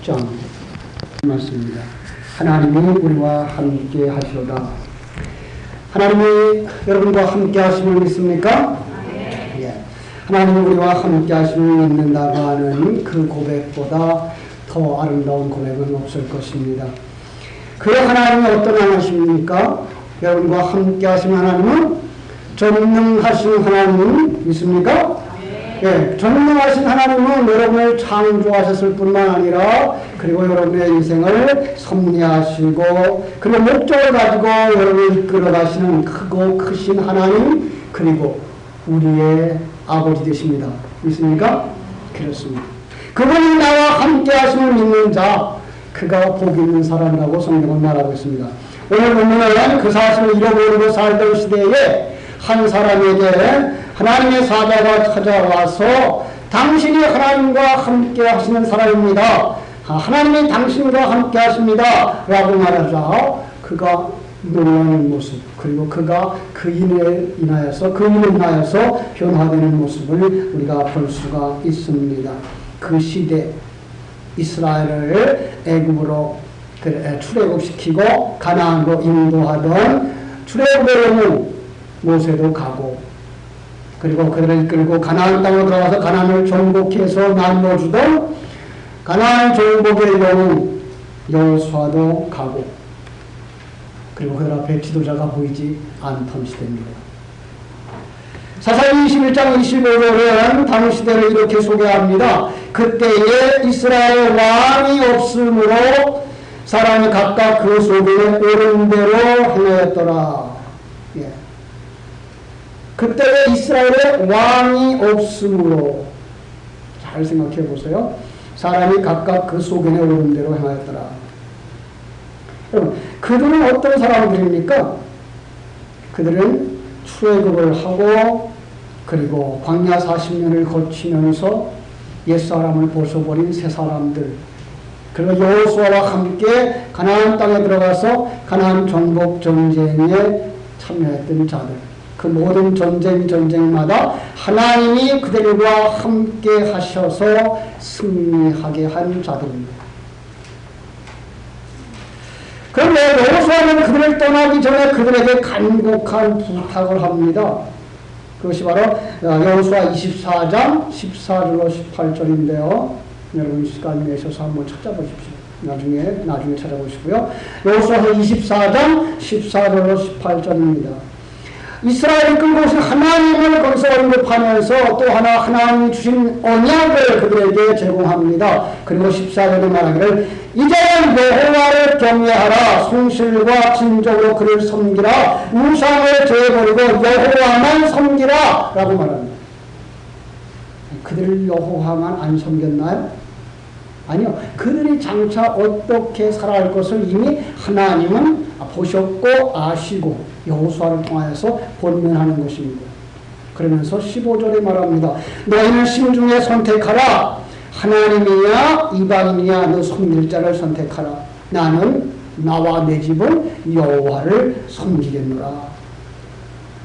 16장 말씀입니다. 하나님이 우리와 함께 하시오다. 하나님이 여러분과 함께 하심을 믿습니까? 예. 하나님이 우리와 함께 하심을 믿는다고 하는 그 고백보다 더 아름다운 고백은 없을 것입니다. 그 하나님이 어떤 하나님입니까? 여러분과 함께 하신 하나님은 전능하신 하나님 믿습니까? 예, 전능하신 하나님은 여러분을 창조하셨을 뿐만 아니라 그리고 여러분의 인생을 섭리하시고 그리고 목적을 가지고 여러분을 이끌어가시는 크고 크신 하나님 그리고 우리의 아버지 되십니다. 믿습니까? 그렇습니다. 그분이 나와 함께 하심을 믿는 자 그가 복 있는 사람이라고 성경은 말하고 있습니다. 오늘 본문은 그 사실을 잃어버리고 살던 시대에 한 사람에게 하나님의 사자가 찾아와서 당신이 하나님과 함께 하시는 사람입니다. 하나님이 당신과 함께 하십니다. 라고 말하자 그가 놀라는 모습 그리고 그가 그 인을 인하여서 변화되는 모습을 우리가 볼 수가 있습니다. 그 시대 이스라엘을 애굽으로 출애굽시키고 가나안으로 인도하던 출애굽의 모세도 가고 그리고 그들을 이끌고 가나안 땅으로 들어가서 가나안을 정복해서 나누어주던 가나안 정복의 영웅 여호수아도 가고 그리고 그들 앞에 지도자가 보이지 않던 시대입니다. 사사기 21장 25절은 당시 시대를 이렇게 소개합니다. 그때에 이스라엘 왕이 없으므로 사람이 각각 그 속에 옳은 대로 행하였더라. 예. 그때에 이스라엘에 왕이 없으므로 잘 생각해 보세요. 사람이 각각 그 속에 옳은 대로 행하였더라. 여러분, 그들은 어떤 사람들입니까? 그들은 출애굽을 하고 그리고 광야 40년을 거치면서 옛사람을 벗어버린 새 사람들 그리고 여호수아와 함께 가나안 땅에 들어가서 가나안 정복 전쟁에 참여했던 자들 그 모든 전쟁마다 하나님이 그들과 함께 하셔서 승리하게 한 자들입니다. 그런데 여호수아는 그들을 떠나기 전에 그들에게 간곡한 부탁을 합니다. 그것이 바로 여호수아 24장 14절로 18절인데요. 여러분 시간 내셔서 한번 찾아보십시오. 나중에 찾아보시고요. 여호수아서 24장 14절로 18절입니다. 이스라엘이 끌고 오신 하나님을 거기서 언급하면서 또 하나님이 주신 언약을 그들에게 제공합니다. 그리고 14절에 말하기를 이제는 여호와를 경외하라 성실과 진정으로 그를 섬기라 우상을 제버리고 여호와만 섬기라 라고 말합니다. 그들을 여호와만 안 섬겼나요? 아니요. 그들이 장차 어떻게 살아갈 것을 이미 하나님은 보셨고 아시고 여호수아를 통하여서 본면하는 것입니다. 그러면서 15절에 말합니다. 너희는 심중에 선택하라. 하나님이냐 이방인이냐 너 섬길 자를 선택하라. 나는 나와 내 집은 여호와를 섬기겠노라.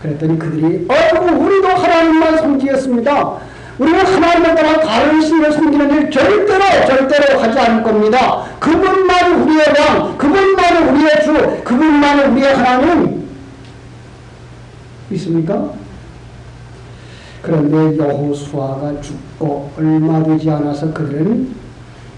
그랬더니 그들이 우리도 하나님만 섬기겠습니다. 우리는 하나님을 따라 다른 신을 섬기는 일 절대로 하지 않을 겁니다. 그분만 우리의 왕, 그분만 우리의 주, 그분만 우리의 하나님. 있습니까? 그런데 여호수아가 죽고 얼마 되지 않아서 그들은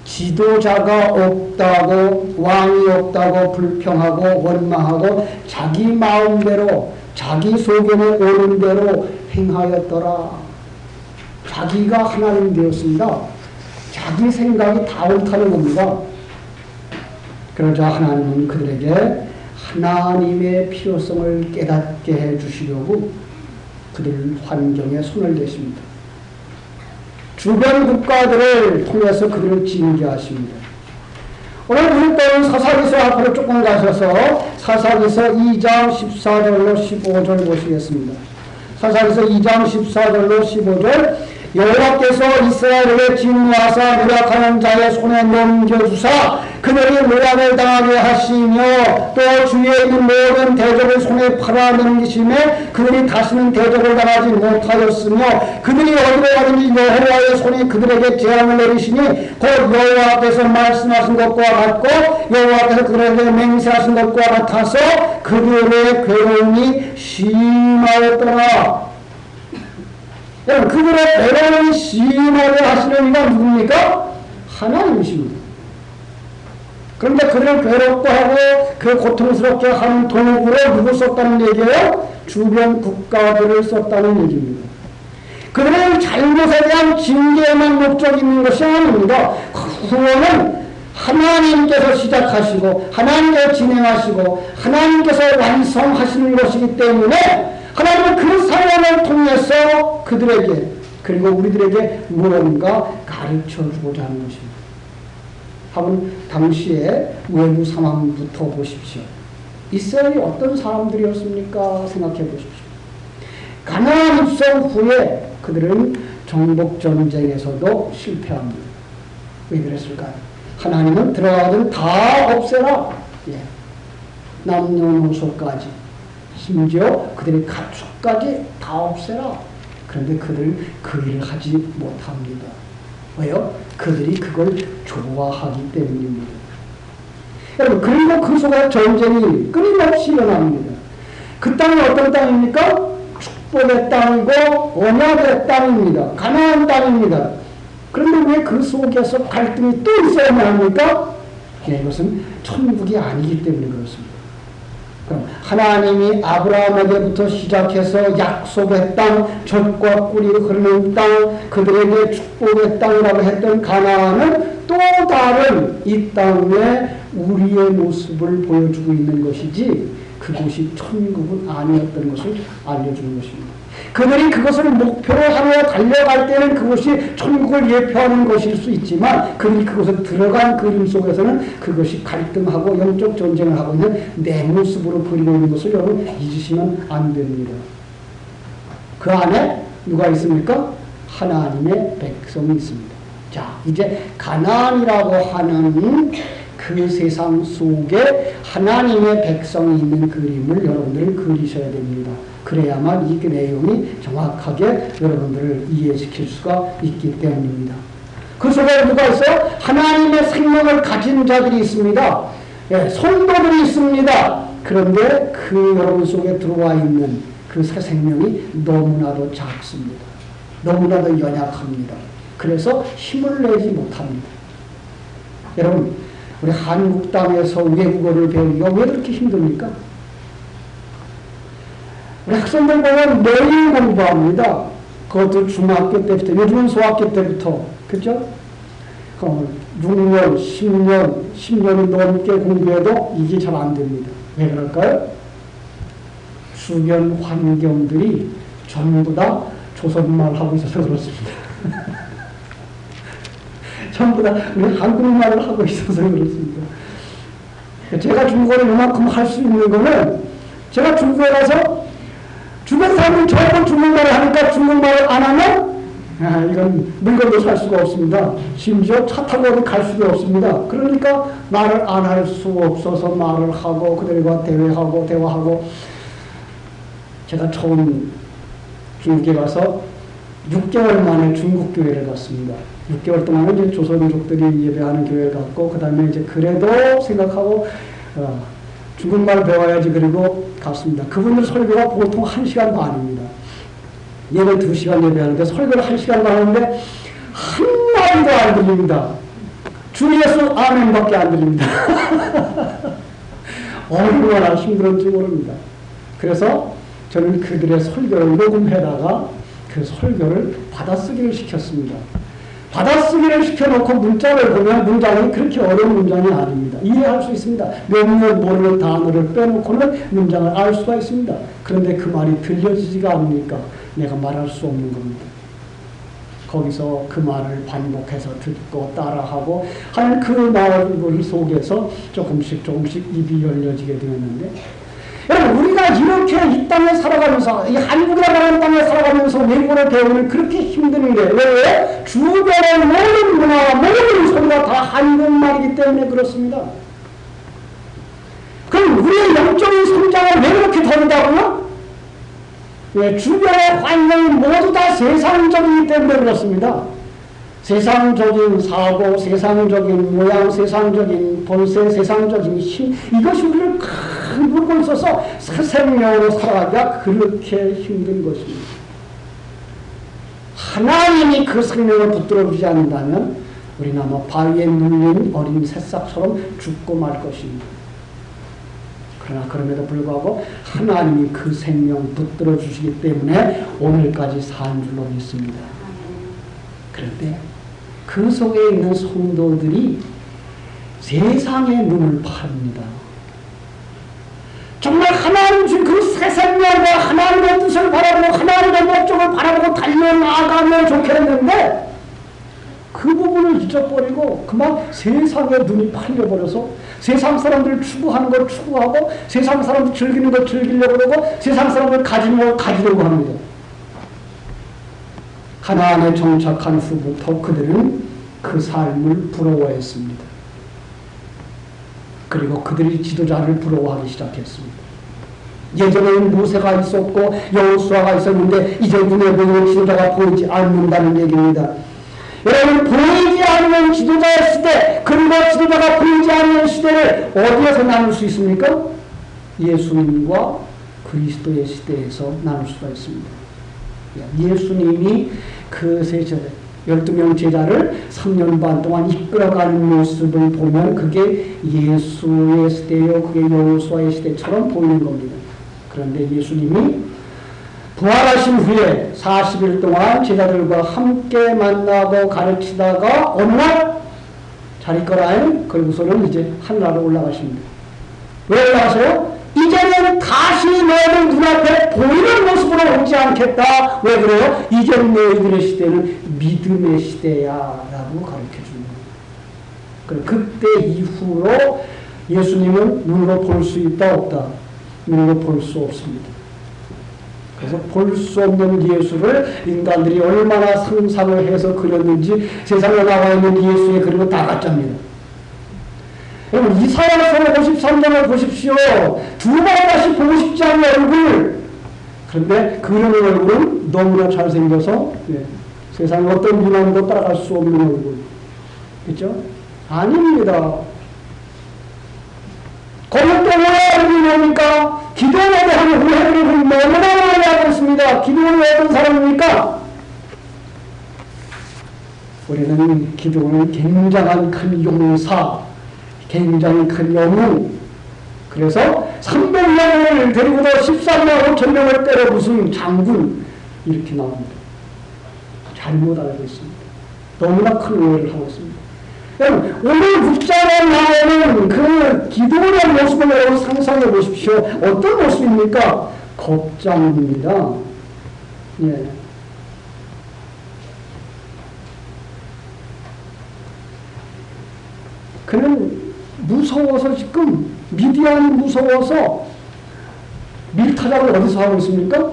지도자가 없다고 왕이 없다고 불평하고 원망하고 자기 마음대로 자기 소견에 오른 대로 행하였더라. 자기가 하나님 되었습니다. 자기 생각이 다 옳다는 겁니다. 그러자 하나님은 그들에게 하나님의 필요성을 깨닫게 해주시려고 그들 환경에 손을 대십니다. 주변 국가들을 통해서 그들을 징계하십니다. 오늘 우리 또는 사사기서 앞으로 조금 가셔서 사사기서 2장 14절로 15절 보시겠습니다. 사사기서 2장 14절로 15절 여호와께서 이스라엘에게 진노하사 노력하는 자의 손에 넘겨주사 그들이 노략을 당하게 하시며 또 주위에 있는 모든 대적을 손에 팔아넘기심에 그들이 다시는 대적을 당하지 못하였으며 그들이 어디로 가든지 여호와의 손이 그들에게 재앙을 내리시니 곧 여호와께서 말씀하신 것과 같고 여호와께서 그들에게 맹세하신 것과 같아서 그들의 괴로움이 심하였더라. 여러분, 그들의 괴로움이 심하게 하시는 이가 누굽니까? 하나님이십니다. 그런데 그들을 괴롭고 하고 그 고통스럽게 하는 도구로 누굴 썼다는 얘기예요? 주변 국가들을 썼다는 얘기입니다. 그들의 잘못에 대한 징계에만 목적이 있는 것이 아닙니다. 구원은 하나님께서 시작하시고 하나님께서 진행하시고 하나님께서 완성하시는 것이기 때문에 하나님은 그 사람을 통해서 그들에게 그리고 우리들에게 무언가 가르쳐주고자 하는 것입니다. 한번 당시의 외부 상황부터 보십시오. 이스라엘이 어떤 사람들이었습니까? 생각해 보십시오. 가나안 입성 후에 그들은 정복전쟁에서도 실패합니다. 왜 그랬을까요? 하나님은 들어가든 다 없애라. 예. 남녀노소까지 심지어 그들의 가축까지 다 없애라. 그런데 그들은 그 일을 하지 못합니다. 왜요? 그들이 그걸 좋아하기 때문입니다. 여러분, 그리고 그 속에 전쟁이 끊임없이 일어납니다. 그 땅이 어떤 땅입니까? 축복의 땅이고 언약의 땅입니다. 가나안 땅입니다. 그런데 왜 그 속에서 갈등이 또 있어야만 합니까? 이것은 천국이 아니기 때문에 그렇습니다. 그럼 하나님이 아브라함에게부터 시작해서 약속의 땅, 젖과 꿀이 흐르는 땅, 그들에게 축복의 땅이라고 했던 가나안은 또 다른 이 땅에 우리의 모습을 보여주고 있는 것이지 그곳이 천국은 아니었던 것을 알려주는 것입니다. 그들이 그것을 목표로 하며 달려갈 때는 그것이 천국을 예표하는 것일 수 있지만 그들이 그곳에 들어간 그림 속에서는 그것이 갈등하고 영적 전쟁을 하고 있는 내 모습으로 그리고 있는 것을 여러분 잊으시면 안 됩니다. 그 안에 누가 있습니까? 하나님의 백성이 있습니다. 자, 이제 가나안이라고 하는 그 세상 속에 하나님의 백성이 있는 그림을 여러분들은 그리셔야 됩니다. 그래야만 이 내용이 정확하게 여러분들을 이해시킬 수가 있기 때문입니다. 그 속에 누가 있어요? 하나님의 생명을 가진 자들이 있습니다. 예, 성도들이 있습니다. 그런데 그 여러분 속에 들어와 있는 그 새 생명이 너무나도 작습니다. 너무나도 연약합니다. 그래서 힘을 내지 못합니다. 여러분, 우리 한국 땅에서 외국어를 배우기가 왜 그렇게 힘듭니까? 우리 학생들 보면 매일 공부합니다. 그것도 중학교 때부터, 요즘은 소학교 때부터, 그죠? 6년, 10년이 넘게 공부해도 이게 잘 안 됩니다. 왜 그럴까요? 주변 환경들이 전부 다 조선말 하고 있어서 그렇습니다. 전부 다 우리 한국말을 하고 있어서 그렇습니다. 제가 중국어를 이만큼 할 수 있는 거는 제가 중국에 가서 주변 사람들이 전부 중국말을 하니까 중국말을 안 하면 이건 물건도 살 수가 없습니다. 심지어 차 타고 어디 갈 수도 없습니다. 그러니까 말을 안 할 수 없어서 말을 하고 그들과 대화하고 제가 처음 중국에 가서 6개월 만에 중국 교회를 갔습니다. 6개월 동안은 이제 조선족들이 예배하는 교회를 갔고, 그 다음에 이제 그래도 생각하고, 중국말 배워야지 그리고 갔습니다. 그분들 설교가 보통 1시간 반입니다. 예배 2시간 예배하는데 설교를 1시간 하는데 한마디도 안 들립니다. 주 예수 아멘밖에 안 들립니다. 얼마나 힘들었는지 모릅니다. 그래서 저는 그들의 설교를 녹음해다가 그 설교를 받아쓰기를 시켰습니다. 받아쓰기를 시켜놓고 문자를 보면 문장이 그렇게 어려운 문장이 아닙니다. 이해할 수 있습니다. 몇몇 모르는 단어를 빼놓고는 문장을 알 수가 있습니다. 그런데 그 말이 들려지지가 않으니까 내가 말할 수 없는 겁니다. 거기서 그 말을 반복해서 듣고 따라하고 하는 그 말 속에서 조금씩 입이 열려지게 되었는데, 여러분, 우리가 우리가 이렇게 이 땅에 살아가면서, 이 한국이라는 땅에 살아가면서 외국어를 배우는 그렇게 힘든 게 왜? 주변의 모든 문화와 모든 소리가 다 한국말이기 때문에 그렇습니다. 그럼 우리의 영적인 성장은 왜 그렇게 더디다고요? 왜? 주변의 환경이 모두 다 세상적이기 때문에 그렇습니다. 세상적인 사고, 세상적인 모양, 세상적인 본세, 세상적인 힘, 이것이 우리를 큰 물고 있어서 새 생명으로 살아가기가 그렇게 힘든 것입니다. 하나님이 그 생명을 붙들어주지 않는다면 우리는 아마 바위에 눌린 어린 새싹처럼 죽고 말 것입니다. 그러나 그럼에도 불구하고 하나님이 그 생명 붙들어 주시기 때문에 오늘까지 산 줄로 믿습니다. 그런데 그 속에 있는 성도들이 세상의 눈을 팝니다. 정말 하나님 준 그 새 생명과 하나님의 뜻을 바라보고 하나님의 목적을 바라보고 달려나가면 좋겠는데 그 부분을 잊어버리고 그만 세상의 눈이 팔려버려서 세상 사람들 추구하는 걸 추구하고 세상 사람들 즐기는 걸 즐기려고 그러고 세상 사람들 가지는 걸 가지려고 합니다. 가나안에 정착한 후부터 그들은 그 삶을 부러워했습니다. 그리고 그들이 지도자를 부러워하기 시작했습니다. 예전에는 모세가 있었고 여호수아가 있었는데 이제 눈에 보이는 지도자가 보이지 않는다는 얘기입니다. 여러분, 보이지 않는 지도자의 시대, 그리고 지도자가 보이지 않는 시대를 어디에서 나눌 수 있습니까? 예수님과 그리스도의 시대에서 나눌 수가 있습니다. 예수님이 그 12명 제자를 3년 반 동안 이끌어가는 모습을 보면 그게 예수의 시대요, 그게 여호수아의 시대처럼 보이는 겁니다. 그런데 예수님이 부활하신 후에 40일 동안 제자들과 함께 만나고 가르치다가 어느 날 자리 거라인 그리고서는 이제 하늘나라로 올라가십니다. 왜 올라가세요? 이제는 다시 너희들 눈앞에 보이는 모습으로 오지 않겠다. 왜 그래요? 이제 너희들의 시대는 믿음의 시대야 라고 가르쳐줍니다. 그때 이후로 예수님은 눈으로 볼 수 있다 없다? 눈으로 볼 수 없습니다. 그래서 볼 수 없는 예수를 인간들이 얼마나 상상을 해서 그렸는지 세상에 나와 있는 예수의 그림은 다 가짜입니다. 여러분, 이사야서 53장을 보십시오. 두 번 다시 보고 싶지 않은 얼굴. 그런데 그런 얼굴은 너무나 잘생겨서 세상에 어떤 유난도 따라갈 수 없는 얼굴. 그렇죠? 아닙니다. 거룩도 왜 얼굴입니까? 기도원에 대한 오해를 너무나 많이 하고 있습니다. 기도원이 어떤 사람입니까? 우리는 기도원은 굉장한 큰 용사, 굉장히 큰 영웅. 그래서 300명을 데리고도 13만 5천 명을 때려 부순 장군. 이렇게 나옵니다. 잘못 알고 있습니다. 너무나 큰 오해를 하고 있습니다. 오늘 국장에 나오는 그 기도원의 모습을 여러분 상상해 보십시오. 어떤 모습입니까? 겁장입니다. 예. 그는 무서워서 지금 미디안이 무서워서 밀타작을 어디서 하고 있습니까?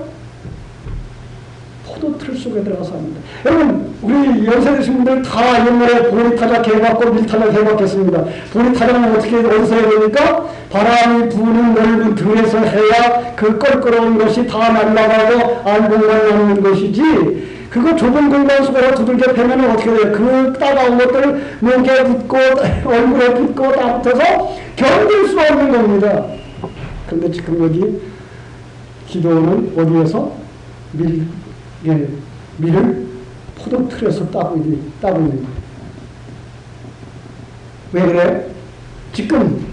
포도틀 속에 들어가서 합니다. 여러분, 우리 연세 드신 분들 다 옛날에 보리타작 해봤고 밀타작 해봤겠습니다. 보리타작은 어디서 해야 됩니까? 바람이 부는 넓은 등에서 해야 그 껄끄러운 것이 다 날아가고 알곡만 남는 것이지, 그거 좁은 공간 속으로 두들겨 패면 어떻게 돼요? 그 따가운 것들을 목에 붙고 얼굴에 붙고 다 붙어서 견딜 수 없는 겁니다. 그런데 지금 여기 기도는 어디에서? 밀을 포도틀에서 따고 있는 거예요. 왜 그래? 지금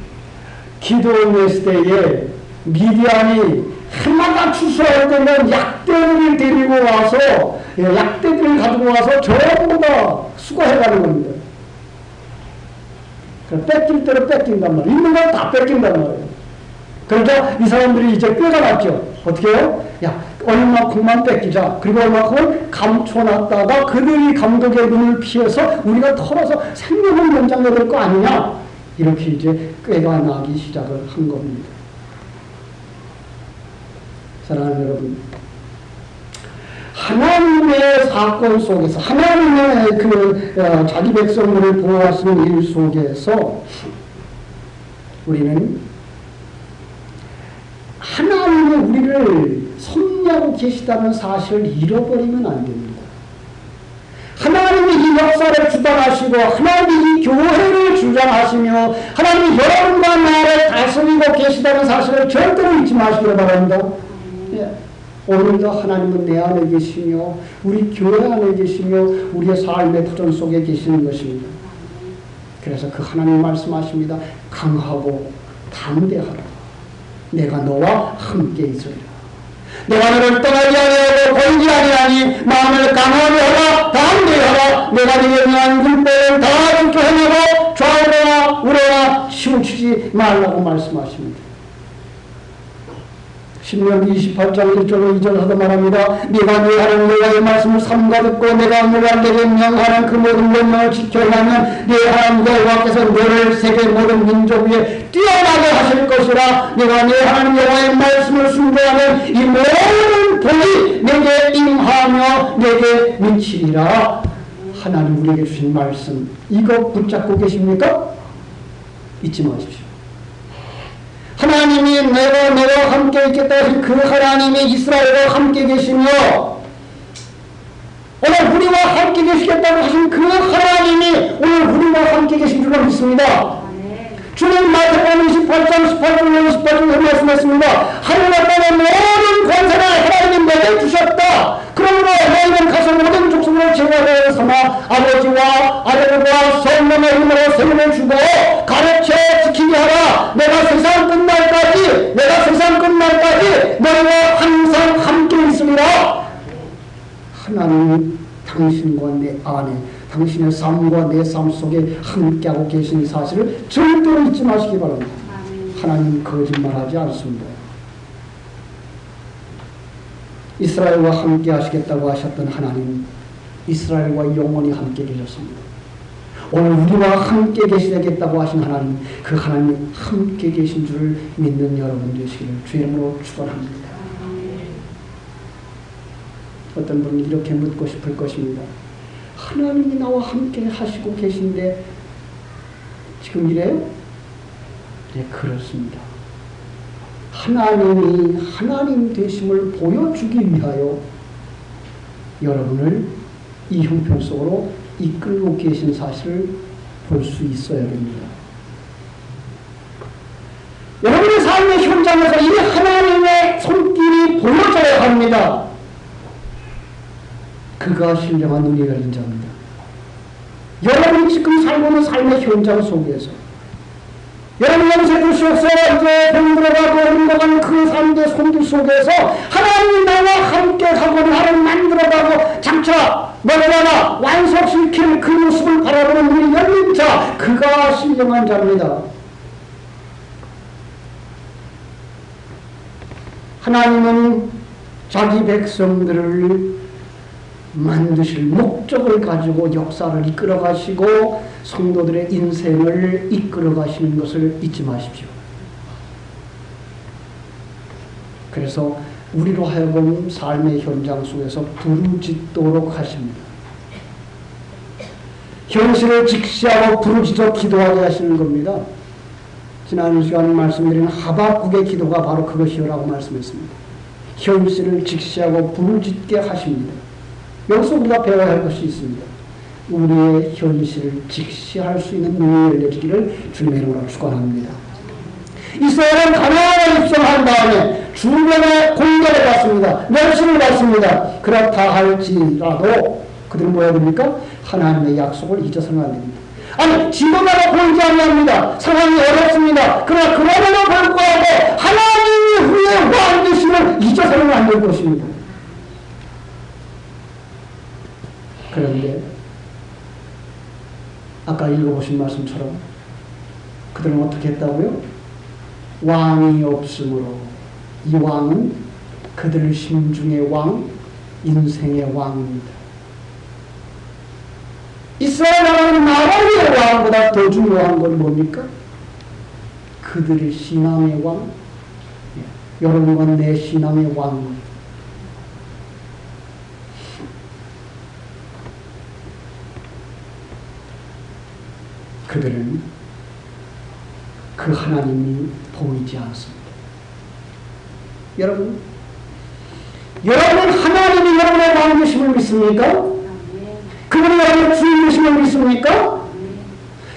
기도의 시대에 미디안이 해마다 추수할 때는 약대들을 데리고 와서 약대들을 가지고 와서 전부 다 수거해가는 겁니다. 뺏길 대로 뺏긴단 말이에요. 있는 걸 다 뺏긴단 말이에요. 그러니까 이 사람들이 이제 꾀가 났죠. 어떻게 해요? 야, 얼마큼만 뺏기자. 그리고 얼마큼은 감춰놨다가 그들이 감독의 눈을 피해서 우리가 털어서 생명을 연장해야 될 거 아니냐. 이렇게 이제 꾀가 나기 시작을 한 겁니다. 사랑하는 여러분, 하나님의 사건 속에서 하나님의 자기 백성들을 보호하시는 일 속에서 우리는 하나님이 우리를 섭리하고 계시다는 사실을 잃어버리면 안 됩니다. 하나님이 이 역사를 주관하시고 하나님이 이 교회를 주장하시며 하나님이 여러분과 나를 다스리고 계시다는 사실을 절대로 잊지 마시기 바랍니다. 예. 오늘도 하나님은 내 안에 계시며 우리 교회 안에 계시며 우리의 삶의 터전 속에 계시는 것입니다. 그래서 그 하나님 말씀하십니다. 강하고 담대하라. 내가 너와 함께 있으리라. 내가 너를 떠나지 아니하고 버리지 아니하니 마음을 강하게 하라. 담대하라. 내가 네게 명한 율법을 다 지켜 행하고 좌우로나 우로나 치우치지 말라고 말씀하십니다. 신명기 28장 1절로 2절 하다 말합니다. 네가 네 하나님 여호와의 말씀을 삼가 듣고 내가 너가 내게 명하는 그 모든 명령을 지켜가면 네 하나님 여호와께서 너를 세계 모든 민족 위에 뛰어나게 하실 것이라. 내가 네 하나님 여호와의 말씀을 순종하면 이 모든 복이 내게 임하며 내게 미치리라. 하나님 우리에게 주신 말씀 이거 붙잡고 계십니까? 잊지 마십시오. 하나님이 내가 함께 있겠다 하신 그 하나님이 이스라엘과 함께 계시며 오늘 우리와 함께 계시겠다고 하신 그 하나님이 오늘 우리와 함께 계신 줄로 믿습니다. 주님 마태복음 28장 18절 18절에 말씀했습니다. 하늘과 땅의 모든 권세를 하나님이 내게 주셨다. 그러므로 너희는 가서 모든 족속을 제자로 삼아 아버지와 아들과 성령의 이름으로 세움을 주고 가르쳐 지키게 하라. 내가 세상 끝날까지 너희와 항상 함께 있으리라. 하나님이 당신과 내 안에 당신의 삶과 내 삶 속에 함께하고 계신 사실을 절대로 잊지 마시기 바랍니다. 하나님 거짓말하지 않습니다. 이스라엘과 함께 하시겠다고 하셨던 하나님, 이스라엘과 영원히 함께 계셨습니다. 오늘 우리와 함께 계시겠다고 하신 하나님, 그 하나님이 함께 계신 줄을 믿는 여러분 되시기를 주의 이름으로 축원합니다. 어떤 분은 이렇게 묻고 싶을 것입니다. 하나님이 나와 함께 하시고 계신데 지금 이래요? 네, 그렇습니다. 하나님이 하나님 되심을 보여주기 위하여 여러분을 이 형편 속으로 이끌고 계신 사실을 볼 수 있어야 됩니다. 여러분의 삶의 현장에서 이 하나님의 손길이 보여져야 합니다. 그가 신령한 눈이 열린 자입니다. 여러분이 지금 살고 있는 삶의 현장 속에서 여러분 염세 주시옵소서. 이제 병들어가고 힘들어가는 그 삶의 손길 속에서 하나님이 나와 함께 하고 나를 만들어가고 장차 너무나 완성시킬 그 모습을 바라보는 눈이 열린 자, 그가 신령한 자입니다. 하나님은 자기 백성들을 만드실 목적을 가지고 역사를 이끌어 가시고 성도들의 인생을 이끌어 가시는 것을 잊지 마십시오. 그래서 우리로 하여금 삶의 현장 속에서 부르짖도록 하십니다. 현실을 직시하고 부르짖어 기도하게 하시는 겁니다. 지난 시간에 말씀드린 하박국의 기도가 바로 그것이라고 말씀했습니다. 현실을 직시하고 부르짖게 하십니다. 여기서 우리가 배워야 할 것이 있습니다. 우리의 현실을 직시할 수 있는 눈이 열려지기를 주님의 이름으로 축원합니다. 이스라엘은 가나안에 입성한 다음에 주변의 공격을 받습니다. 멸시를 받습니다. 그렇다 할지라도 그들은 뭐 해야 됩니까? 하나님의 약속을 잊어서는 안 됩니다. 아니, 지도자가 보이지 않습니다. 상황이 어렵습니다. 그러나 그럼에도 불구하고 하나님이 후에 왕 되심을 잊어서는 안 될 것입니다. 그런데 아까 읽어보신 말씀처럼 그들은 어떻게 했다고요? 왕이 없으므로 이 왕은 그들 심중의 왕, 인생의 왕입니다. 이스라엘 나라는 나라의 왕보다 더 중요한 건 뭡니까? 그들의 신앙의 왕, 여러분과 내 신앙의 왕, 그들은 그 하나님이 보이지 않습니다. 여러분 하나님이 여러분의 왕 되심을 믿습니까? 그분이 여러분의 주인 되심을 믿습니까?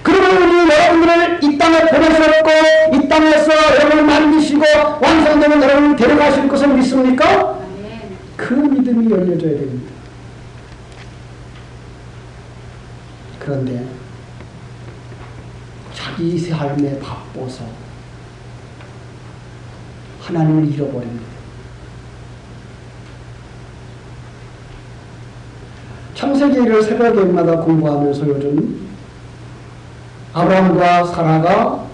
그러면 여러분들을 이 땅에 보내셨고 이 땅에서 여러분을 만드시고 완성되면 여러분을 데려가실 것을 믿습니까? 그 믿음이 열려져야 됩니다. 그런데 자기 삶에 바빠서 하나님을 잃어버립니다. 창세기를 새벽에마다 공부하면서 요즘 아브라함과 사라가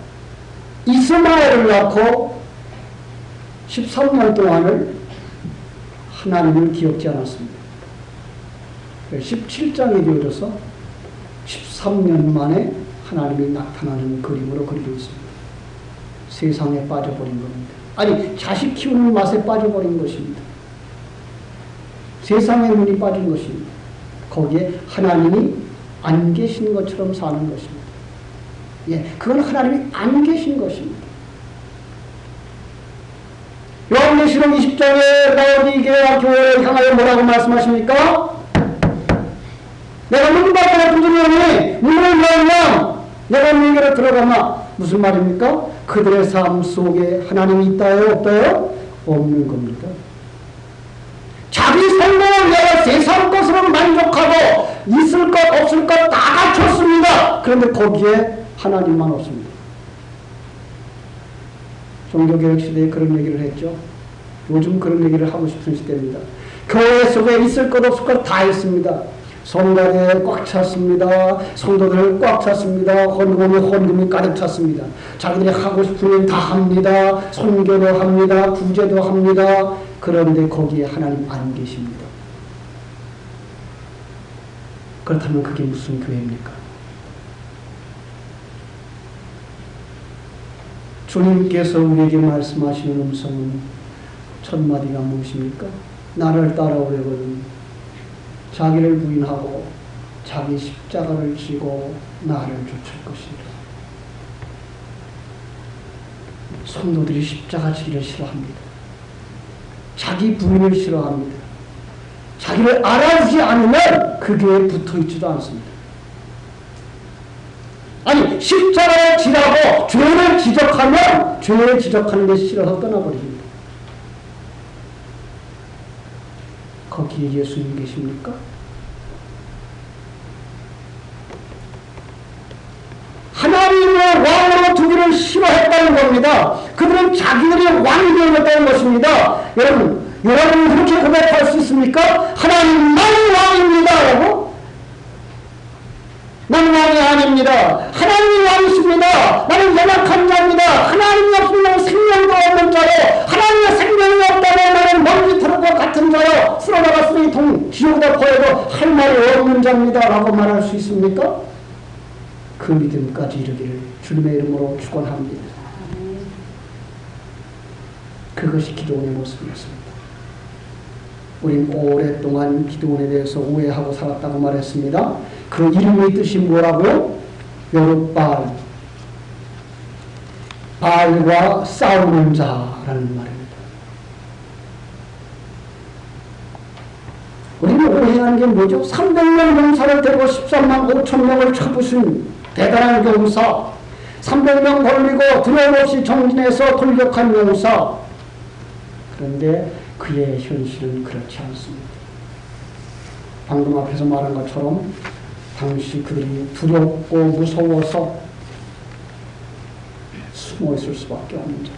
이스마엘을 낳고 13년 동안을 하나님을 기억지 않았습니다. 17장이 되어져서 13년 만에 하나님이 나타나는 그림으로 그리고 있습니다. 세상에 빠져버린 겁니다. 아니, 자식 키우는 맛에 빠져버린 것입니다. 세상의 눈이 빠진 것입니다. 거기에 하나님이 안 계신 것처럼 사는 것입니다. 예, 그건 하나님이 안 계신 것입니다. 요한계시록 20장에 라오디게아 교회를 향하여 뭐라고 말씀하십니까? 내가 문 밖에 두드리오니 문을 열면 내가 너희에게로 들어가마. 무슨 말입니까? 그들의 삶 속에 하나님이 있다요? 없다요? 없는 겁니다. 자기 성공을 내가 세상 것으로 만족하고 있을 것 없을 것 다 갖췄습니다. 그런데 거기에 하나님만 없습니다. 종교개혁 시대에 그런 얘기를 했죠. 요즘 그런 얘기를 하고 싶은 시대입니다. 교회 속에 있을 것 없을 것 다 있습니다. 성가대에 꽉 찼습니다. 성도들을 꽉 찼습니다. 헌금이 가득 찼습니다. 자기들이 하고 싶은 일 다 합니다. 선교도 합니다. 구제도 합니다. 그런데 거기에 하나님 안 계십니다. 그렇다면 그게 무슨 교회입니까? 주님께서 우리에게 말씀하시는 음성은 첫 마디가 무엇입니까? 나를 따라오려거든 자기를 부인하고 자기 십자가를 지고 나를 쫓을 것이라. 성도들이 십자가 지기를 싫어합니다. 자기 부인을 싫어합니다. 자기를 알아주지 않으면 그 교회에 붙어있지도 않습니다. 아니, 십자가를 지라고 죄를 지적하면 죄를 지적하는 게 싫어서 떠나버립니다. 거기에 예수님 계십니까? 하나님의 왕으로 두기를 싫어했다는 겁니다. 그들은 자기들이 왕이 되었다는 것입니다. 여러분은 그렇게 고백할 수 있습니까? 하나님만 왕입니다. 라고? 나는 왕이 아닙니다. 하나님이 왕이십니다. 나는 연약한 자입니다. 하나님이 없으면 생명도 없는 자요. 하나님의 생명이 없다면 나는 먼지 털과 같은 자요. 쓸어나갔으니 지옥에 보여도 할 말이 없는 자입니다. 라고 말할 수 있습니까? 그 믿음까지 이르기를 주님의 이름으로 축원합니다. 그것이 기도원의 모습이었습니다. 우린 오랫동안 기도원에 대해서 오해하고 살았다고 말했습니다. 그 이름의 뜻이 뭐라고요? 여룻바알, 바알과 싸우는 자라는 말입니다. 우리는 오해하는 게 뭐죠? 300명 용사를 데리고 13만 5천 명을 쳐부순 대단한 용사, 300명 걸리고 두려움 없이 정진해서 돌격한 용사. 그런데 그의 현실은 그렇지 않습니다. 방금 앞에서 말한 것처럼 당시 그들이 두렵고 무서워서 숨어 있을 수밖에 없는 자.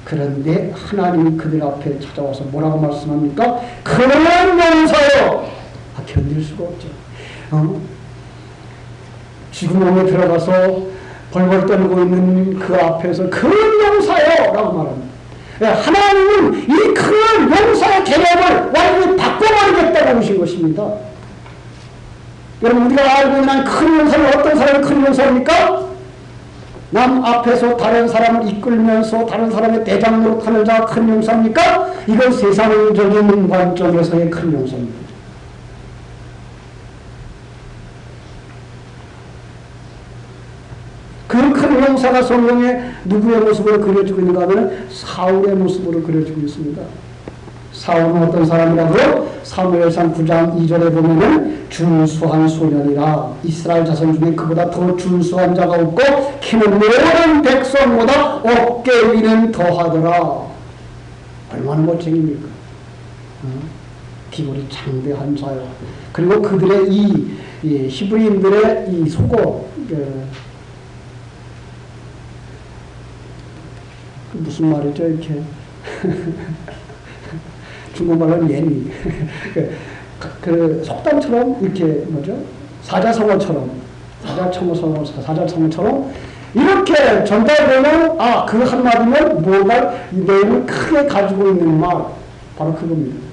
그런데 하나님이 그들 앞에 찾아와서 뭐라고 말씀합니까? 그런 용사요! 견딜 수가 없죠. 쥐구멍에 들어가서 벌벌 떨고 있는 그 앞에서 그런 용사요! 라고 말합니다. 하나님은 이 큰 용사의 개념을 완전히 바꿔버리겠다고 하신 것입니다. 여러분, 우리가 알고 있는 큰 용사는 어떤 사람이 큰 용사입니까? 남 앞에서 다른 사람을 이끌면서 다른 사람의 대장 노릇하는 자가 큰 용사입니까? 이건 세상적인 관점에서의 큰 용사입니다. 그 큰 용사가 성경에 누구의 모습으로 그려지고 있는가 하면 사울의 모습으로 그려지고 있습니다. 사울은 어떤 사람이라고요? 사무엘상 9장 2절에 보면은 준수한 소년이라 이스라엘 자손 중에 그보다 더 준수한 자가 없고 키는 모든 백성보다 어깨 위는 더하더라. 얼마나 멋쟁입니까? 기골이 장대한 자요. 그리고 그들의 이 히브리인들의 이 속어 무슨 말이죠 이렇게 중국말로는 예니 그 속담처럼 이렇게 뭐죠 사자성어처럼 이렇게 전달되면 그 한마디면 뭔가 내용을 크게 가지고 있는 말 바로 그겁니다.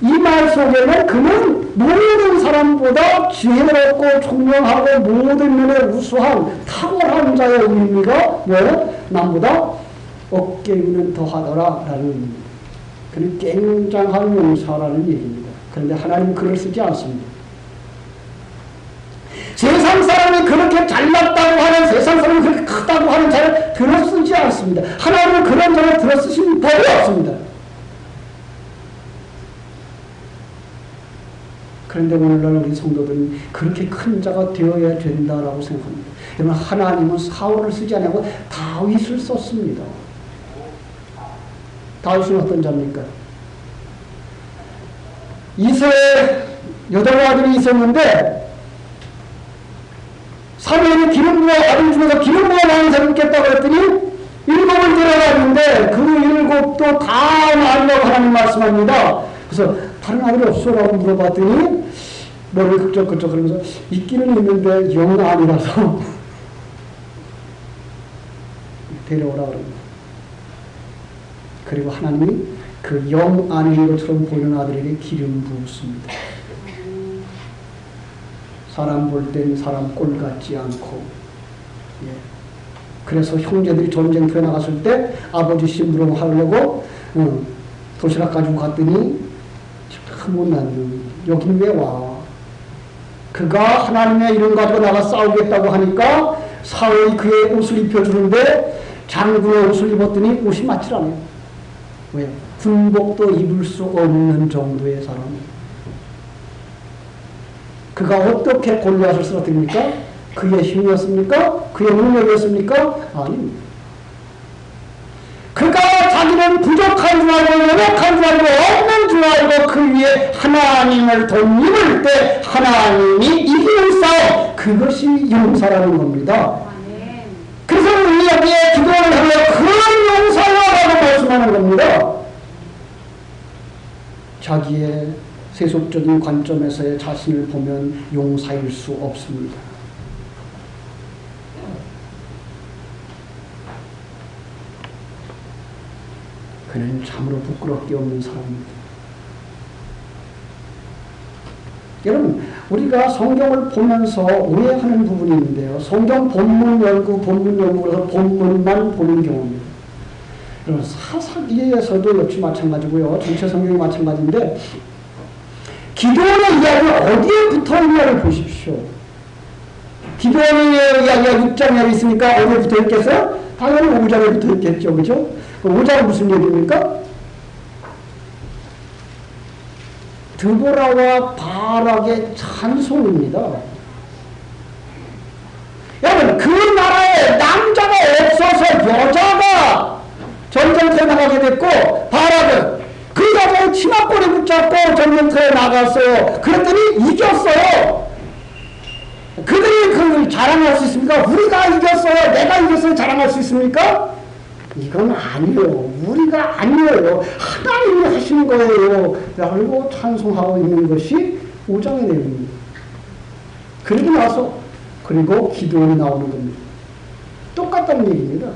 이 말 속에는 그는 모든 사람보다 지혜롭고 총명하고 모든 면에 우수한 탁월한 자의 의미가 뭐예요? 남보다 어깨 위는 더하더라 라는 그는 굉장한 용사라는 얘기입니다. 그런데 하나님은 글을 쓰지 않습니다. 세상 사람이 그렇게 잘났다고 하는 세상 사람이 그렇게 크다고 하는 자를 들어 쓰지 않습니다. 하나님은 그런 자를 들어 쓰신 법이 없습니다. 그런데 오늘날 우리 성도들은 그렇게 큰 자가 되어야 된다라고 생각합니다. 여러분 하나님은 사울을 쓰지 않고 다윗을 썼습니다. 다윗은 어떤 자입니까? 이세의 8아들이 있었는데 사무엘이 기름 부어 아들 중에서 기름 부어 많은 사람을 겠다고 했더니 7을 데려갔는데 그 7도 다 낳으려고 하나님 말씀합니다. 그래서 다른 아들이 없어라고 물어봤더니 머리를 긁적긁적 하면서 있기는 있는데 영 아니라서 데려오라 그럽니다. 그리고 하나님이 그 영 아닌 것처럼 보이는 아들에게 기름 부었습니다. 사람 볼 땐 사람 꼴 같지 않고 그래서 형제들이 전쟁터에 나갔을 때 아버지 심부름하려고 도시락 가지고 갔더니 못난 여긴 왜 와? 그가 하나님의 이름 가지고 나가 싸우겠다고 하니까 사울이 그의 옷을 입혀주는데 장군의 옷을 입었더니 옷이 맞질 않아요. 왜? 군복도 입을 수 없는 정도의 사람이에요. 그가 어떻게 골리앗을 쓰러뜨립니까? 그의 힘이었습니까? 그의 능력이었습니까? 아닙니다. 그가 자기는 부족한 줄 알고 연약한 줄 알고 없는 줄 알고 그 위에 하나님을 덧입을 때 하나님이 이기는 싸움 그것이 용사라는 겁니다. 그래서 우리 여기에 기도를 하며 그런 용사라고 말씀하는 겁니다. 자기의 세속적인 관점에서의 자신을 보면 용사일 수 없습니다. 그는 참으로 부끄럽게 없는 사람입니다. 여러분, 우리가 성경을 보면서 오해하는 부분이 있는데요. 성경 본문 열고 그래서 본문만 보는 경우입니다. 여러분, 사사기에서도 역시 마찬가지고요. 전체 성경이 마찬가지인데 기도원의 이야기가 어디에 붙어있냐를 보십시오. 기도원의 이야기가 6장에 있으니까 어디에 붙어있겠어요? 당연히 5장에 붙어있겠죠. 그죠? 5장은 무슨 얘기입니까? 드보라와 바락의 찬송입니다. 여러분, 그 나라에 남자가 없어서 여자가 전쟁터에 나가게 됐고, 바락은 그 여자의 치마꼬리 붙잡고 전쟁터에 나갔어요. 그랬더니 이겼어요. 그들이 그걸 자랑할 수 있습니까? 우리가 이겼어요. 내가 이겼어요. 자랑할 수 있습니까? 이건 아니에요. 우리가 아니에요. 하나님이 하신 거예요. 라고 찬송하고 있는 것이 5장의 내용입니다. 그리고 나서 그리고 기도원이 나오는 겁니다. 똑같다는 얘기입니다.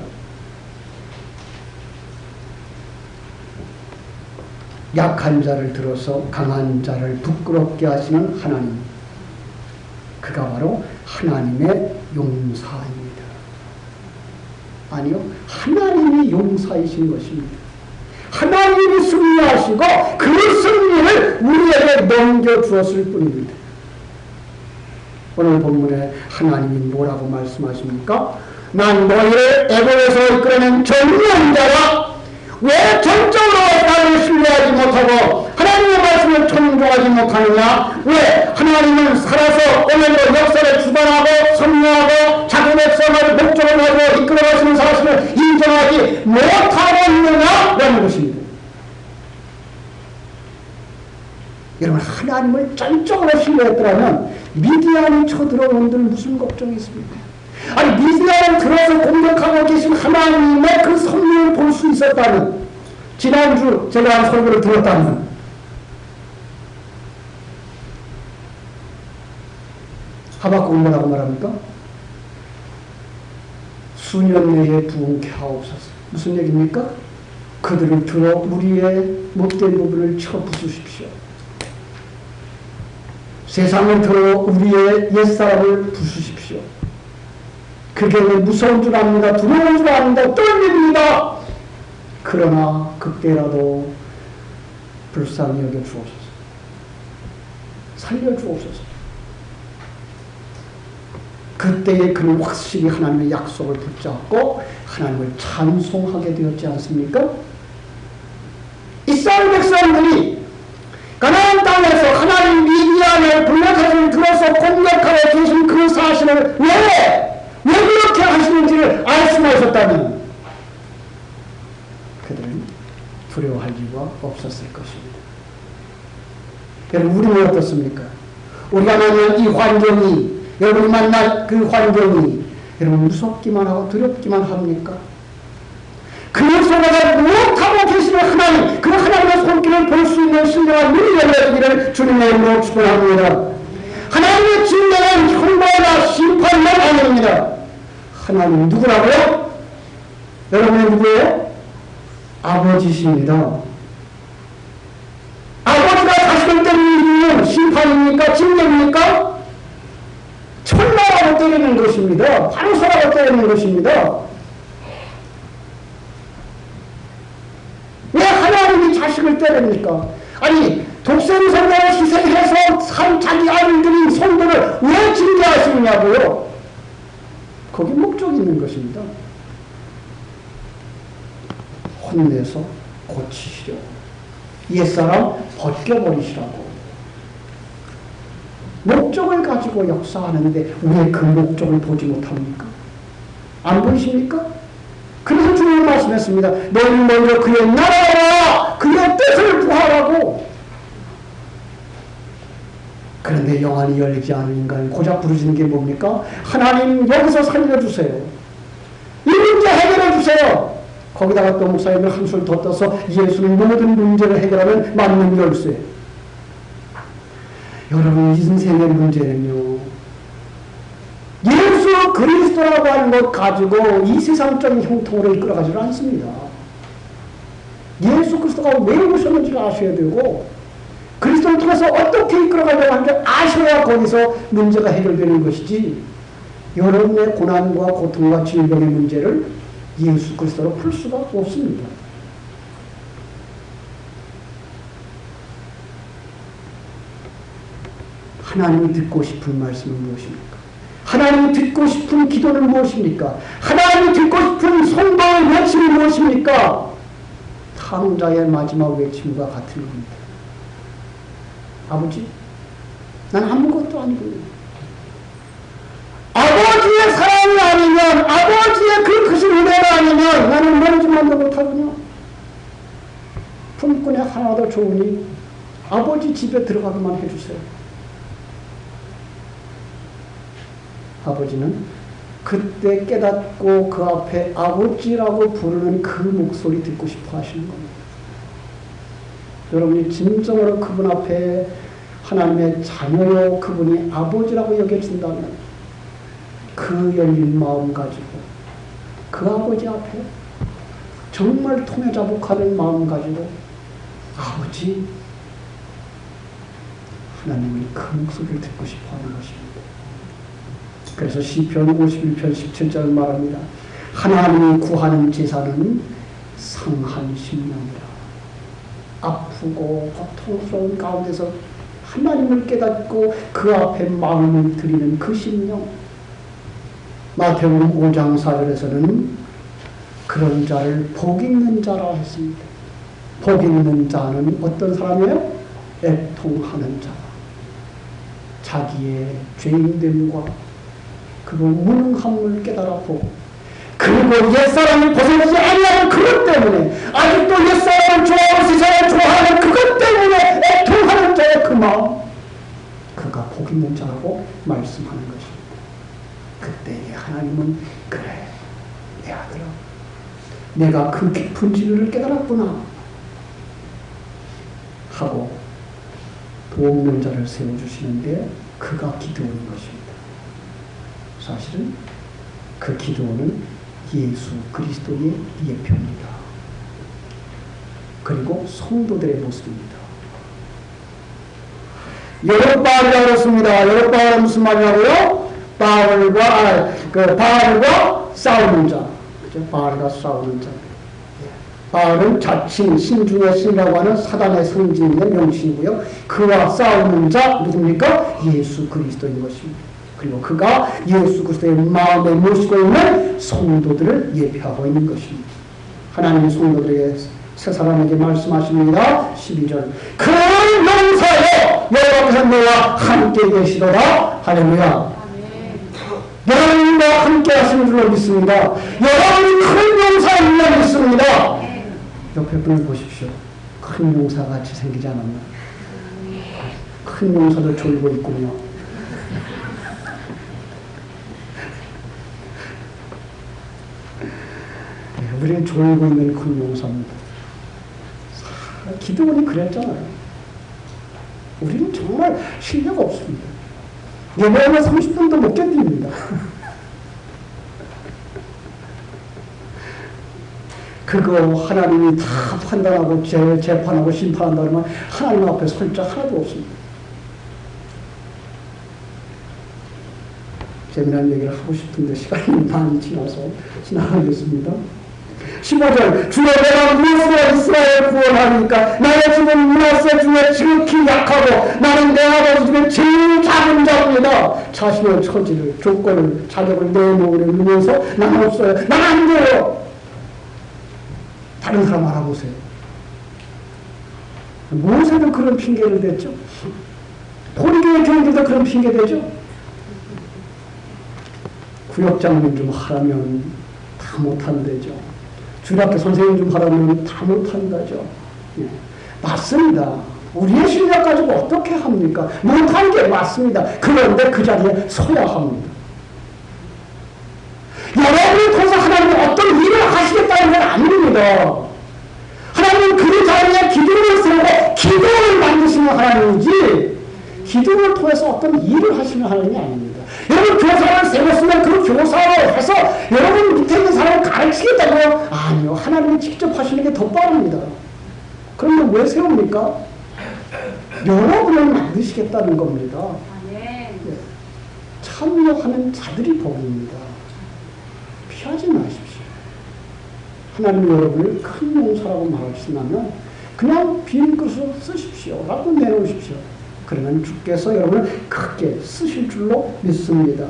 약한 자를 들어서 강한 자를 부끄럽게 하시는 하나님. 그가 바로 하나님의 용사입니다. 아니요, 하나님이 용사이신 것입니다. 하나님이 승리하시고 그 승리를 우리에게 넘겨주었을 뿐입니다. 오늘 본문에 하나님이 뭐라고 말씀하십니까? 난 너희를 애굽에서 이끌어낸 정의한 자라. 왜 전적으로 나를 신뢰하지 못하고 하나님의 말씀을 존중하지 못하느냐? 왜 하나님은 살아서 오늘도 역사를 주관하고 섭리하고 자기 백성을 목적을 가지고 이끌어가시는 사실을 인정하지 못하고 있느냐라는 것입니다. 여러분, 하나님을 전적으로 신뢰했더라면 미디안이 쳐들어온들 무슨 걱정이 있습니까? 아니, 미디안을 들어서 공격하고 계신 하나님의 그 섭리를 볼 수 있었다면, 지난주 제가 한 설교를 들었다면, 하박국은 뭐라고 말합니까? 수년 내에 부흥케 하옵소서. 무슨 얘기입니까? 그들을 들어 우리의 못된 부분을 쳐 부수십시오. 세상을 들어 우리의 옛사람을 부수십시오. 그게 무서운 줄 압니다. 두려운 줄 압니다. 떨립니다. 그러나 그때라도 불쌍히 여겨 주옵소서. 살려 주옵소서. 그때에 그는 확실히 하나님의 약속을 붙잡고 하나님을 찬송하게 되었지 않습니까? 이스라엘 백성들이 가나안 땅에서 하나님 미디안을 블레셋을 들어서 공격하고 계신 그 사실을 왜 그렇게 하시는지를 알 수가 있었다면 그들은 두려워할 이유가 없었을 것입니다. 여러분, 우리는 어떻습니까? 우리가 만난 이 환경이, 여러분이 만날 그 환경이 여러분 무섭기만 하고 두렵기만 합니까? 그 속에 못하고 계시는 하나님, 그 하나님의 손길을 볼 수 있는 신령한 눈이 열려지기를 주님의 이름으로 축원합니다. 하나님의 진노는 형벌과 심판만 아닙니다. 하나님 누구라고요? 여러분의 누구예요? 아버지십니다. 아버지가 자식을 때리는 이유는 심판입니까? 진노입니까? 천나라고 때리는 것입니다. 방소라고 때리는 것입니다. 왜 하나님이 자식을 때립니까? 아니, 독생성을 희생해서 산 자기 아들들인 성도를 왜 징계하시느냐고요? 거기 목적이 있는 것입니다. 혼내서 고치시려고, 옛사람 벗겨버리시라고 목적을 가지고 역사하는데 왜 그 목적을 보지 못합니까? 안 보이십니까? 그래서 주님이 말씀했습니다. 너희는 먼저 그의 나라와 그의 뜻을 구하라고. 그런데 영안이 열리지 않은 인간은 고작 부르짖는 게 뭡니까? 하나님 여기서 살려주세요. 이 문제 해결해주세요. 거기다가 또 목사님을 한술 더 떠서 예수는 모든 문제를 해결하는 맞는 열쇠. 여러분, 인생의 문제는요, 예수 그리스도라고 하는 것 가지고 이 세상적인 형통으로 이끌어가지는 않습니다. 예수 그리스도가 왜 오셨는지를 아셔야 되고, 그리스도를 통해서 어떻게 이끌어가려고 하는지 아셔야 거기서 문제가 해결되는 것이지, 여러분의 고난과 고통과 질병의 문제를 예수 그리스도로 풀 수가 없습니다. 하나님이 듣고 싶은 말씀은 무엇입니까? 하나님이 듣고 싶은 기도는 무엇입니까? 하나님이 듣고 싶은 성도의 외침이 무엇입니까? 탕자의 마지막 외침과 같은 겁니다. 아버지, 난 아무것도 아니군요. 아버지의 사랑이 아니면, 아버지의 그 크신 은혜가 아니면 나는 뭔지만도 못하군요. 품꾼에 하나도 좋으니 아버지 집에 들어가기만 해주세요. 아버지는 그때 깨닫고 그 앞에 아버지라고 부르는 그 목소리 듣고 싶어 하시는 겁니다. 여러분이 진정으로 그분 앞에 하나님의 자녀요, 그분이 아버지라고 여겨진다면 그 열린 마음 가지고 그 아버지 앞에 정말 통해자복하는 마음 가지고 아버지, 하나님은 그 목소리를 듣고 싶어 하는 것입니다. 그래서 시편 51편 17절 말합니다. 하나님이 구하는 제사는 상한 심령이라. 아프고 고통스러운 가운데서 하나님을 깨닫고 그 앞에 마음을 드리는 그 심령. 마태복음 5장 4절에서는 그런 자를 복 있는 자라 했습니다. 복 있는 자는 어떤 사람이에요? 애통하는 자. 자기의 죄인됨과 그리고 무능함을 깨달았고, 그리고 옛사람을 벗어나지 아니하는 그것 때문에, 아직도 옛사람을 좋아하고 세상을 좋아하는 그것 때문에 애통하는 자의 그 마음, 그가 복 있는 자라고 말씀하는 것입니다. 그때 하나님은 그래, 내 아들아, 내가 그 깊은 진리를 깨달았구나 하고 돕는 자를 세워주시는데, 그가 기드온인 것입니다. 사실은 그 기드온은 예수 그리스도의 예표입니다. 그리고 성도들의 모습입니다. 여럿바알이라고 그랬습니다. 여럿바알은 무슨 말이냐고요? 바알과 싸우는 자. 그죠? 바알과 싸우는 자. 바알은 자칭 신중의 신이라고 하는 사단의 성질의 명칭이고요. 그와 싸우는 자 누굽니까? 예수 그리스도인 것입니다. 그리고 그가 예수 그리스도의 마음에 모시고 있는 성도들을 예표하고 있는 것입니다. 하나님의 성도들에게 세 사람에게 말씀하십니다. 12절 그 용사여 여호와께서 너와 함께 계시도다. 할렐루야. 여러분과 함께 하시는 줄로 믿습니다. 여러분이 큰 용사임을 믿습니다. 옆에 분을 보십시오. 큰 용사같이 생기지 않았나? 큰 용사도 졸고 있군요. 우리는 졸고 있는 큰 용사입니다. 기드온이 그랬잖아요. 우리는 정말 실력 없습니다. 예배하면 30분도 못 견딥니다. 그거 하나님이 다 판단하고 재판하고 심판한다 그러면 하나님 앞에 설 자 하나도 없습니다. 재미난 얘기를 하고 싶은데 시간이 많이 지나서 지나가겠습니다. 15절 주여 내가 무엇으로 이스라엘을 구원하니까 나의 집은 므낫세 중에 지극히 약하고 나는 내 아버지 중에 제일 작은 자입니다. 자신의 처지를 조건을 자격을 내놓으면서 나는 없어요. 나는 안 돼요. 다른 사람 알아보세요. 모세도 그런 핑계를 댔죠. 포리교의 교인들도 그런 핑계 대죠. 구역장님 좀 하라면 다 못한대죠. 주일학교 선생님 좀 하라면 다 못한다죠. 예. 맞습니다. 우리의 실력 가지고 어떻게 합니까? 못하는 게 맞습니다. 그런데 그 자리에 서야 합니다. 여러분을 통해서 하나님은 어떤 일을 하시겠다는 건 아닙니다. 하나님은 그 자리에 기도를 세우고 기도를 만드시는 하나님이지 기도를 통해서 어떤 일을 하시는 하나님이 아닙니다. 여러분 교사를 세웠으면 그 교사로 해서 여러분 밑에 있는 사람을 가르치겠다고요? 아니요. 하나님이 직접 하시는 게 더 빠릅니다. 그러면 왜 세웁니까? 여러분을 만드시겠다는 겁니다. 네. 참여하는 자들이 복입니다. 피하지 마십시오. 하나님 여러분을 큰 용사라고 말하시면 그냥 빈 그릇으로 쓰십시오. 라고 내놓으십시오. 그러면 주께서 여러분을 크게 쓰실 줄로 믿습니다.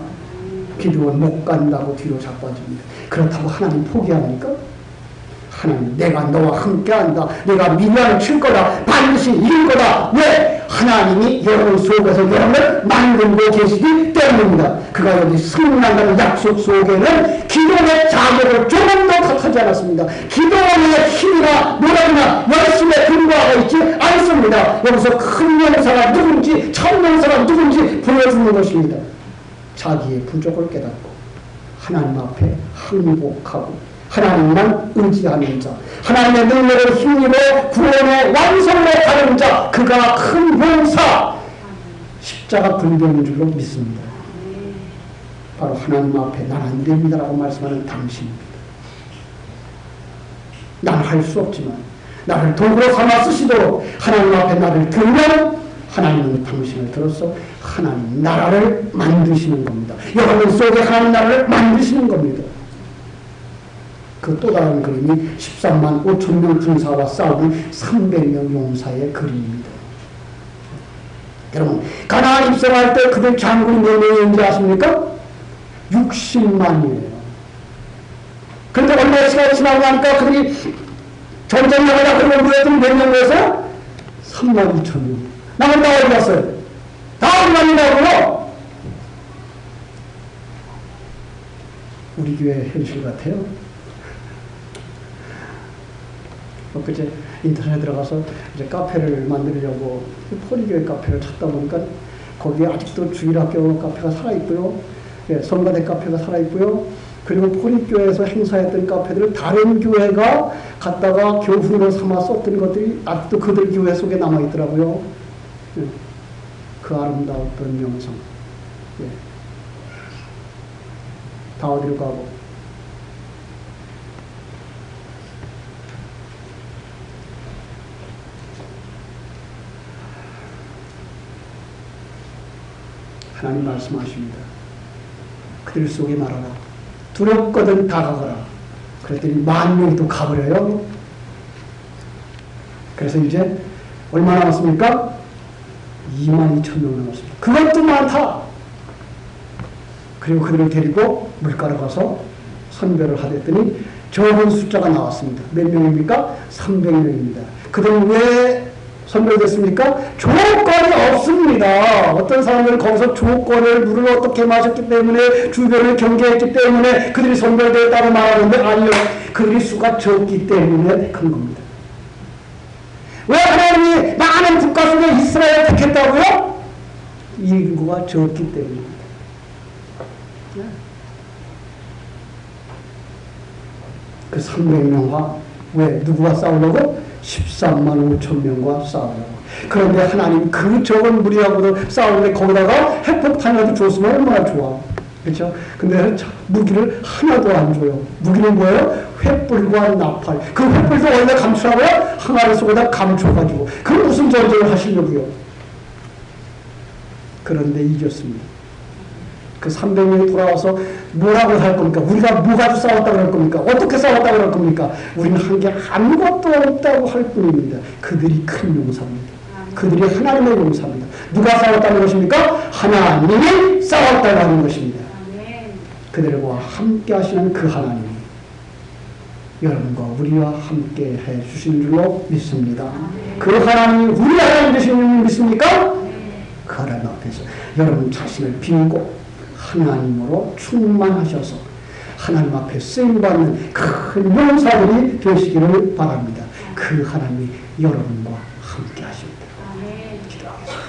기도는 못 간다고 뒤로 자빠집니다. 그렇다고 하나님 포기합니까? 하나님 내가 너와 함께한다. 내가 미련을 칠 거다. 반드시 이길 거다. 왜? 하나님이 여러분 속에서 여러분을 만들고 계시기 때문입니다. 그가 여기 승리한다는 약속 속에는 기도의 자격을 조금 더 탓하지 않았습니다. 기도의 힘이나 노력이나 열심에 근거하고 있지 않습니다. 여기서 큰 용사가 누군지 참 용사가 누군지 보여주는 것입니다. 자기의 부족을 깨닫고 하나님 앞에 항복하고 하나님만 의지하는 자, 하나님의 능력을 힘입어 구원의 완성으로 가는 자, 그가 큰 용사, 십자가 불병인 줄로 믿습니다. 바로 하나님 앞에 난 안 됩니다라고 말씀하는 당신입니다. 난 할 수 없지만 나를 도구로 삼아 쓰시도록 하나님 앞에 나를 들면 하나님은 당신을 들어서 하나님 나라를 만드시는 겁니다. 여러분 속에 하나님 나라를 만드시는 겁니다. 그 또 다른 그림이 13만 5천 명 군사와 싸우는 300명 용사의 그림입니다. 여러분 가나안 입성할 때 그들 장군이 몇 명인지 아십니까? 60만이에요. 그런데 얼마 시간이 지나고 나니까 그들이 전쟁 나가다 그러면 무였더니 몇 명에서 3만 2천 명. 나는 다 어디 갔어요? 다 어디 갔냐고요? 우리 교회 현실 같아요. 그제 인터넷에 들어가서 이제 카페를 만들려고 포리교회 카페를 찾다 보니까 거기에 아직도 주일학교 카페가 살아있고요. 예, 성가대 카페가 살아있고요. 그리고 포리교회에서 행사했던 카페들을 다른 교회가 갖다가 교훈으로 삼아 썼던 것들이 아직도 그들 교회 속에 남아있더라고요. 예, 그 아름다웠던 영상. 예. 다 어디로 가고. 하나님 말씀하십니다. 그들 속에 말하라. 두렵거든 다가가라. 그랬더니 10,000명이 또 가버려요. 그래서 이제 얼마 남았습니까? 22,000명 남았습니다. 그것도 많다. 그리고 그들을 데리고 물가로 가서 선별을 하랬더니 적은 숫자가 나왔습니다. 몇 명입니까? 300명입니다. 그들은 왜 선별됐습니까? 조건이 없습니다. 어떤 사람들은 거기서 조건을 물을 어떻게 마셨기 때문에 주변을 경계했기 때문에 그들이 선별됐다고 말하는데 아니요. 그들이 수가 적기 때문에 그런 겁니다. 왜 하나님이 많은 국가 속에 이스라엘을 택했다고요? 인구가 적기 때문입니다. 그 300명과 왜 누구와 싸우려고? 13만 5천 명과 싸우려고. 그런데 하나님 그 적은 무리하고도 싸우는데 거기다가 핵폭탄이라도 줬으면 얼마나 좋아. 그렇죠? 근데 무기를 하나도 안 줘요. 무기는 뭐예요? 횃불과 나팔. 그 횃불도 어디다 감추라고요? 항아리 속에다 감춰가지고. 그 무슨 전쟁을 하시려고요? 그런데 이겼습니다. 그 300명이 돌아와서 뭐라고 할 겁니까? 우리가 뭐 가지고 싸웠다고 할 겁니까? 어떻게 싸웠다고 할 겁니까? 우리는 한 게 아무것도 없다고 할 뿐입니다. 그들이 큰 용사입니다. 그들이 하나님의 용사입니다. 누가 싸웠다는 것입니까? 하나님이 싸웠다고 하는 것입니다. 그들과 함께 하시는 그 하나님이 여러분과 우리와 함께 해 주신 줄로 믿습니다. 그 하나님이 우리 하나님 되시는 줄 믿습니까? 그 하나님 앞에서 여러분 자신을 비우고 하나님으로 충만하셔서 하나님 앞에 쓰임받는 큰 용사들이 되시기를 바랍니다. 그 하나님이 여러분과 함께 하십니다. 기도하겠습니다.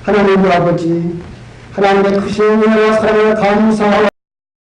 하나님 아버지, 하나님의 크신 은혜와 사랑을 감사하고